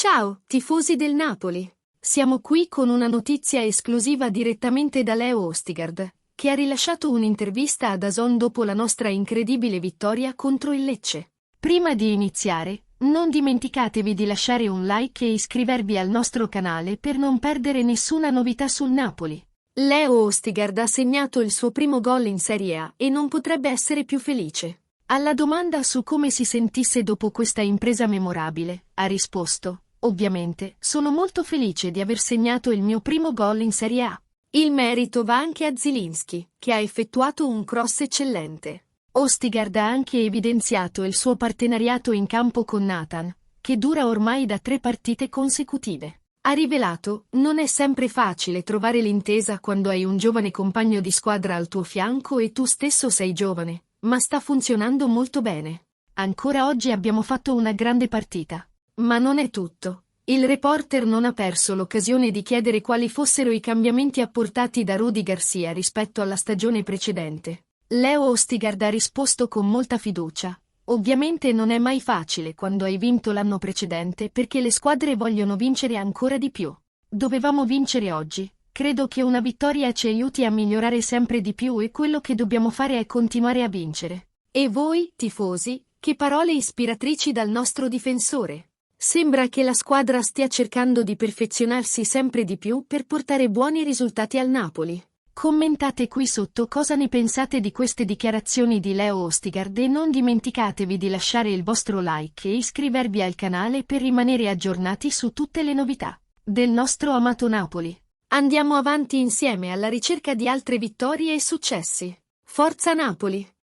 Ciao, tifosi del Napoli! Siamo qui con una notizia esclusiva direttamente da Leo Ostigard, che ha rilasciato un'intervista a DAZN dopo la nostra incredibile vittoria contro il Lecce. Prima di iniziare, non dimenticatevi di lasciare un like e iscrivervi al nostro canale per non perdere nessuna novità sul Napoli. Leo Ostigard ha segnato il suo primo gol in Serie A e non potrebbe essere più felice. Alla domanda su come si sentisse dopo questa impresa memorabile, ha risposto: ovviamente, sono molto felice di aver segnato il mio primo gol in Serie A. Il merito va anche a Zielinski, che ha effettuato un cross eccellente. Ostigard ha anche evidenziato il suo partenariato in campo con Nathan, che dura ormai da 3 partite consecutive. Ha rivelato: non è sempre facile trovare l'intesa quando hai un giovane compagno di squadra al tuo fianco e tu stesso sei giovane, ma sta funzionando molto bene. Ancora oggi abbiamo fatto una grande partita. Ma non è tutto. Il reporter non ha perso l'occasione di chiedere quali fossero i cambiamenti apportati da Rudy Garcia rispetto alla stagione precedente. Leo Ostigard ha risposto con molta fiducia: ovviamente non è mai facile quando hai vinto l'anno precedente perché le squadre vogliono vincere ancora di più. Dovevamo vincere oggi. Credo che una vittoria ci aiuti a migliorare sempre di più e quello che dobbiamo fare è continuare a vincere. E voi, tifosi, che parole ispiratrici dal nostro difensore! Sembra che la squadra stia cercando di perfezionarsi sempre di più per portare buoni risultati al Napoli. Commentate qui sotto cosa ne pensate di queste dichiarazioni di Leo Ostigard e non dimenticatevi di lasciare il vostro like e iscrivervi al canale per rimanere aggiornati su tutte le novità del nostro amato Napoli. Andiamo avanti insieme alla ricerca di altre vittorie e successi. Forza Napoli!